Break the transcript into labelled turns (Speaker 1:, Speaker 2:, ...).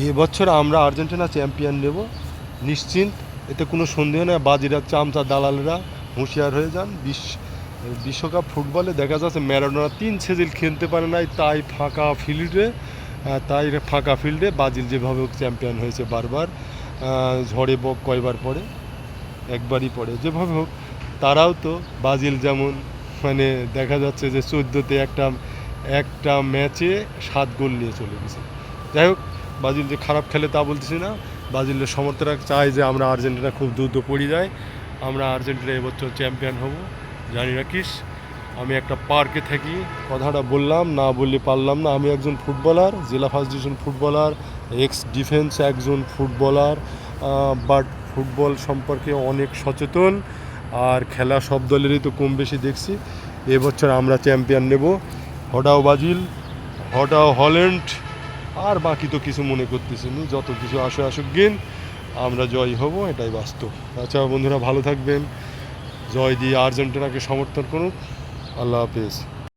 Speaker 1: এবছর আমরা Argentina champion নেব নিশ্চিন্ত, এতে কোনো সন্দেহ নেই। বাজিরা চামচা দালালরা হুঁশিয়ার হয়ে যান। বিশ্বকাপ ফুটবলে দেখা যাচ্ছে ম্যারাডোনা 3 সিজন খেলতে পারে নাই, তাই ফাঁকা ফিল্ডে ব্রাজিল যেভাবে হোক চ্যাম্পিয়ন হয়েছে বারবার। ঝড়ে বক কয়বার পড়ে, একবারই পড়ে। যেভাবে হোক তারাও তো ব্রাজিল যেমন মানে দেখা যাচ্ছে যে 14তে একটা ম্যাচে 7 গোল নিয়ে চলে গেছে। যাই হোক, ব্রাজিল যে খারাপ খেলে তা বলতেছি না, ব্রাজিলের সমর্থকরা চায় যে আমরা আর্জেন্টিনা খুব দ্রুত পড়ে যাই, আমরা আর্জেন্টিনা এবছর চ্যাম্পিয়ন হব। জানি রাখিস, আমি একটা পার্কে থাকি, কথাটা বললাম না বললে পারলাম না। আমি একজন ফুটবলার, জেলা first division footballer, ex defence একজন ফুটবলার, বাট ফুটবল সম্পর্কে অনেক সচেতন। আর খেলা সব দলেরই তো কম বেশি দেখছি। এবছর আমরা চ্যাম্পিয়ন নেব। হটাও ব্রাজিল, হটাও হল্যান্ড, আর বাকি তো কিছু মনে করতেছি না, যত কিছু আসুক গেন, আমরা জয় হব, এটাই বাস্তব। আচ্ছা বন্ধুরা, ভালো থাকবেন, জয় দিয়ে আর্জেন্টিনাকে সমর্থন করুন। আল্লাহ হাফেজ।